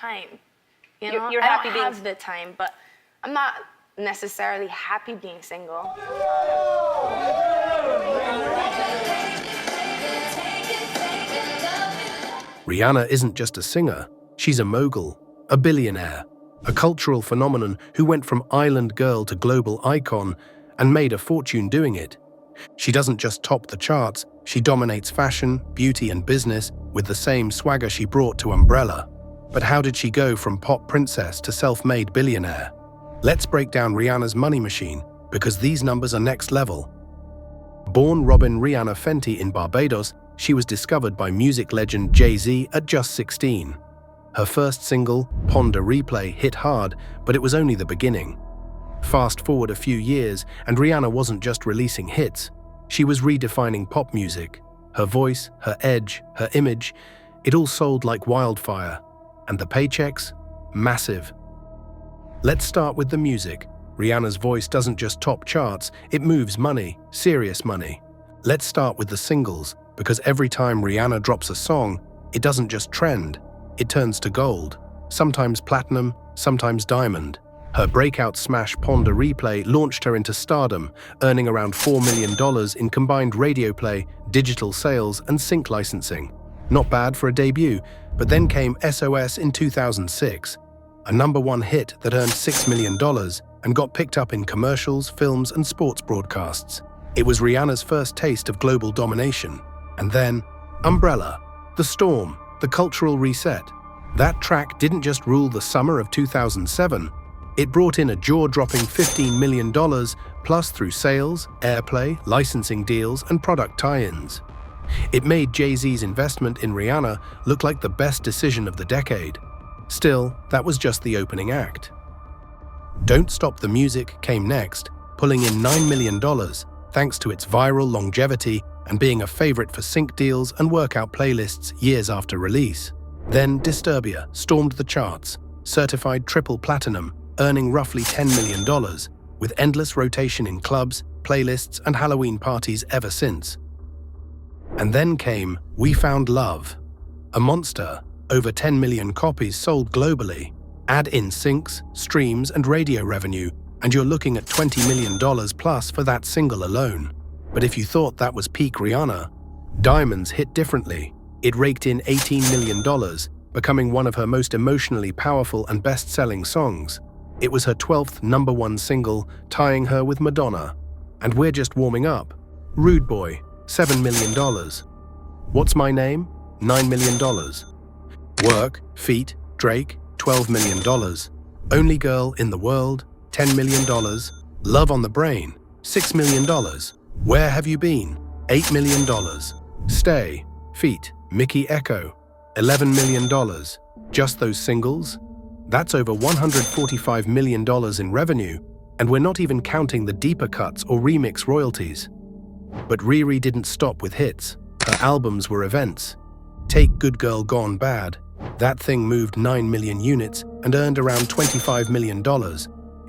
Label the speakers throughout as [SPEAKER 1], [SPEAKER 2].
[SPEAKER 1] time.
[SPEAKER 2] You're
[SPEAKER 1] I
[SPEAKER 2] happy
[SPEAKER 1] don't
[SPEAKER 2] being...
[SPEAKER 1] have the time, but I'm not necessarily happy being single.
[SPEAKER 3] Rihanna isn't just a singer, she's a mogul, a billionaire, a cultural phenomenon who went from island girl to global icon and made a fortune doing it. She doesn't just top the charts, she dominates fashion, beauty, and business with the same swagger she brought to Umbrella. But how did she go from pop princess to self-made billionaire? Let's break down Rihanna's money machine, because these numbers are next level. Born Robin Rihanna Fenty in Barbados, she was discovered by music legend Jay-Z at just 16. Her first single, Ponder Replay, hit hard, but it was only the beginning. Fast forward a few years, and Rihanna wasn't just releasing hits. She was redefining pop music. Her voice, her edge, her image, it all sold like wildfire. And the paychecks? Massive. Let's start with the music. Rihanna's voice doesn't just top charts, it moves money, serious money. Let's start with the singles, because every time Rihanna drops a song, it doesn't just trend, it turns to gold, sometimes platinum, sometimes diamond. Her breakout smash Ponder Replay launched her into stardom, earning around $4 million in combined radio play, digital sales, and sync licensing. Not bad for a debut, but then came SOS in 2006, a #1 hit that earned $6 million and got picked up in commercials, films, and sports broadcasts. It was Rihanna's first taste of global domination. And then, Umbrella, The Storm, the cultural reset. That track didn't just rule the summer of 2007, it brought in a jaw-dropping $15 million, plus through sales, airplay, licensing deals, and product tie-ins. It made Jay-Z's investment in Rihanna look like the best decision of the decade. Still, that was just the opening act. Don't Stop the Music came next, pulling in $9 million, thanks to its viral longevity and being a favorite for sync deals and workout playlists years after release. Then Disturbia stormed the charts, certified triple platinum, earning roughly $10 million, with endless rotation in clubs, playlists, and Halloween parties ever since. And then came We Found Love, a monster, over 10 million copies sold globally. Add in syncs, streams, and radio revenue, and you're looking at $20 million plus for that single alone. But if you thought that was peak Rihanna, Diamonds hit differently. It raked in $18 million, becoming one of her most emotionally powerful and best-selling songs. It was her 12th #1 single, tying her with Madonna. And we're just warming up. Rude Boy, $7 million. What's My Name? $9 million. Work, Feet, Drake, $12 million. Only Girl in the World, $10 million. Love on the Brain, $6 million. Where Have You Been? $8 million. Stay, Feat, Mickey Echo, $11 million. Just those singles? That's over $145 million in revenue, and we're not even counting the deeper cuts or remix royalties. But Riri didn't stop with hits. Her albums were events. Take Good Girl Gone Bad. That thing moved 9 million units and earned around $25 million,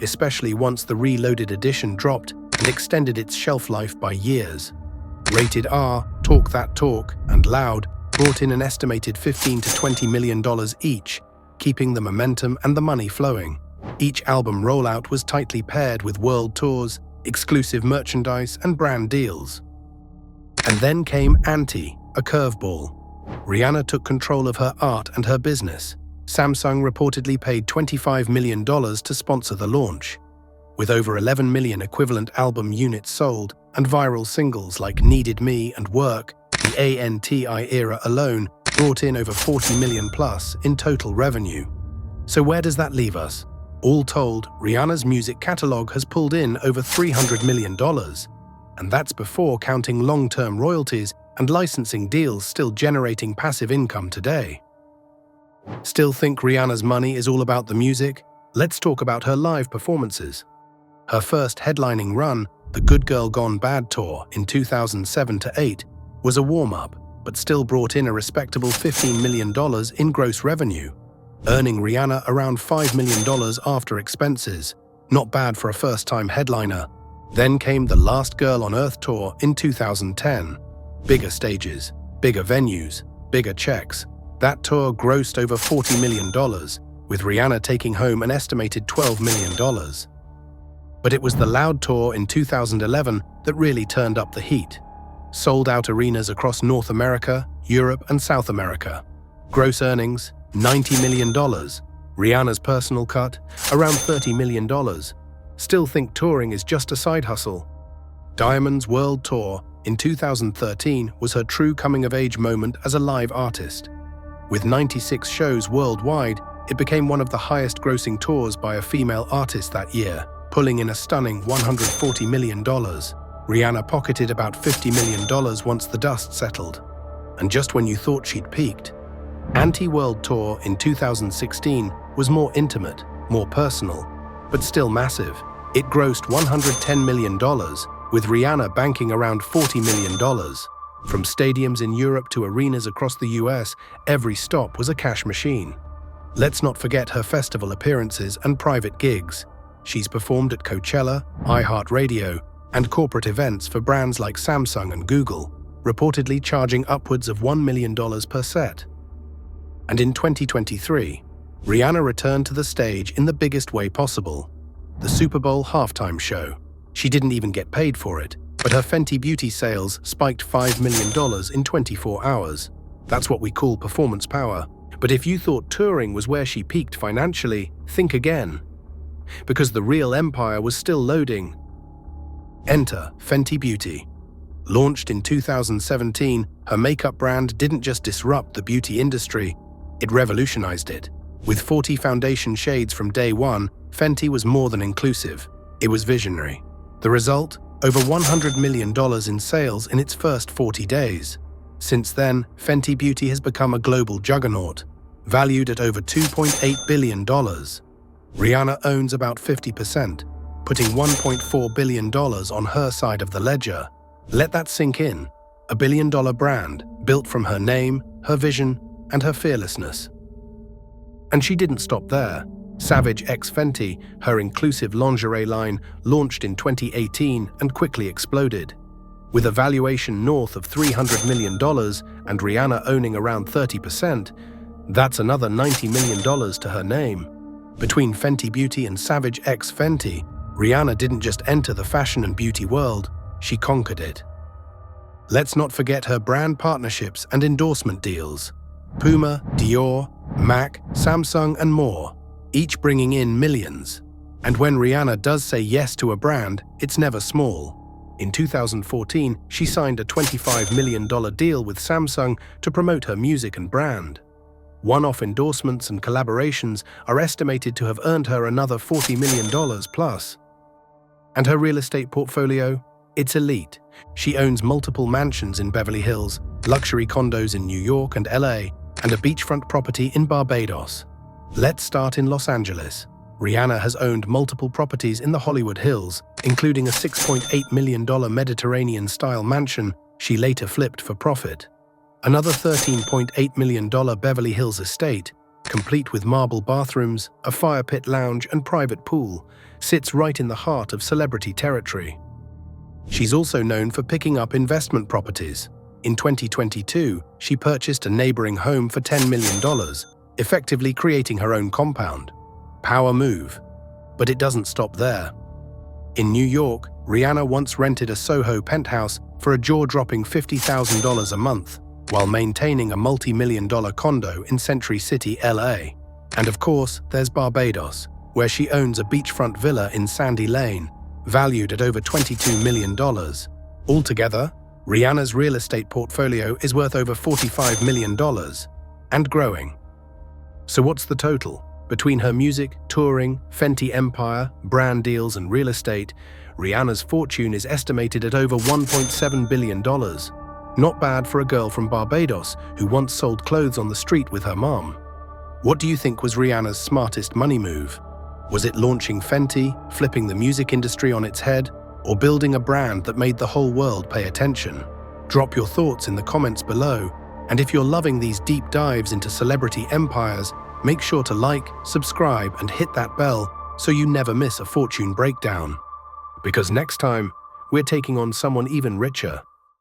[SPEAKER 3] especially once the reloaded edition dropped and extended its shelf life by years. Rated R, Talk That Talk, and Loud brought in an estimated $15 to $20 million each, keeping the momentum and the money flowing. Each album rollout was tightly paired with world tours, exclusive merchandise, and brand deals. And then came Anti, a curveball. Rihanna took control of her art and her business. Samsung reportedly paid $25 million to sponsor the launch. With over 11 million equivalent album units sold and viral singles like Needed Me and Work, the ANTI era alone brought in over 40 million plus in total revenue. So where does that leave us? All told, Rihanna's music catalog has pulled in over $300 million. And that's before counting long-term royalties and licensing deals still generating passive income today. Still think Rihanna's money is all about the music? Let's talk about her live performances. Her first headlining run, the Good Girl Gone Bad tour in 2007 to 8, was a warm-up, but still brought in a respectable $15 million in gross revenue, earning Rihanna around $5 million after expenses. Not bad for a first-time headliner. Then came the Last Girl on Earth tour in 2010. Bigger stages, bigger venues, bigger checks. That tour grossed over $40 million, with Rihanna taking home an estimated $12 million. But it was the Loud Tour in 2011 that really turned up the heat. Sold out arenas across North America, Europe, and South America. Gross earnings, $90 million. Rihanna's personal cut, around $30 million. Still think touring is just a side hustle. Diamond's World Tour in 2013 was her true coming-of-age moment as a live artist. With 96 shows worldwide, it became one of the highest-grossing tours by a female artist that year, pulling in a stunning $140 million. Rihanna pocketed about $50 million once the dust settled. And just when you thought she'd peaked, Anti-World Tour in 2016 was more intimate, more personal, but still massive. It grossed $110 million, with Rihanna banking around $40 million. From stadiums in Europe to arenas across the US, every stop was a cash machine. Let's not forget her festival appearances and private gigs. She's performed at Coachella, iHeartRadio, and corporate events for brands like Samsung and Google, reportedly charging upwards of $1 million per set. And in 2023, Rihanna returned to the stage in the biggest way possible, the Super Bowl halftime show. She didn't even get paid for it, but her Fenty Beauty sales spiked $5 million in 24 hours. That's what we call performance power. But if you thought touring was where she peaked financially, think again. Because the real empire was still loading. Enter Fenty Beauty. Launched in 2017, her makeup brand didn't just disrupt the beauty industry, it revolutionized it. With 40 foundation shades from day one, Fenty was more than inclusive. It was visionary. The result? Over $100 million in sales in its first 40 days. Since then, Fenty Beauty has become a global juggernaut, valued at over $2.8 billion. Rihanna owns about 50%, putting $1.4 billion on her side of the ledger. Let that sink in. A billion-dollar brand, built from her name, her vision, and her fearlessness. And she didn't stop there. Savage x Fenty, her inclusive lingerie line, launched in 2018 and quickly exploded. With a valuation north of $300 million and Rihanna owning around 30%, that's another $90 million to her name. Between Fenty Beauty and Savage x Fenty, Rihanna didn't just enter the fashion and beauty world, she conquered it. Let's not forget her brand partnerships and endorsement deals. Puma, Dior, MAC, Samsung, and more, each bringing in millions. And when Rihanna does say yes to a brand, it's never small. In 2014, she signed a $25 million deal with Samsung to promote her music and brand. One-off endorsements and collaborations are estimated to have earned her another $40 million plus. And her real estate portfolio? It's elite. She owns multiple mansions in Beverly Hills, luxury condos in New York and LA, and a beachfront property in Barbados. Let's start in Los Angeles. Rihanna has owned multiple properties in the Hollywood Hills, including a $6.8 million Mediterranean-style mansion she later flipped for profit. Another $13.8 million Beverly Hills estate, complete with marble bathrooms, a fire pit lounge, and private pool, sits right in the heart of celebrity territory. She's also known for picking up investment properties. In 2022, she purchased a neighboring home for $10 million, effectively creating her own compound. Power move. But it doesn't stop there. In New York, Rihanna once rented a Soho penthouse for a jaw-dropping $50,000 a month, while maintaining a multi-million-dollar condo in Century City, LA. And of course, there's Barbados, where she owns a beachfront villa in Sandy Lane, valued at over $22 million. Altogether, Rihanna's real estate portfolio is worth over $45 million, and growing. So what's the total? Between her music, touring, Fenty empire, brand deals, and real estate, Rihanna's fortune is estimated at over $1.7 billion. Not bad for a girl from Barbados who once sold clothes on the street with her mom. What do you think was Rihanna's smartest money move? Was it launching Fenty, flipping the music industry on its head, or building a brand that made the whole world pay attention? Drop your thoughts in the comments below, and if you're loving these deep dives into celebrity empires, make sure to like, subscribe, and hit that bell so you never miss a fortune breakdown. Because next time, we're taking on someone even richer.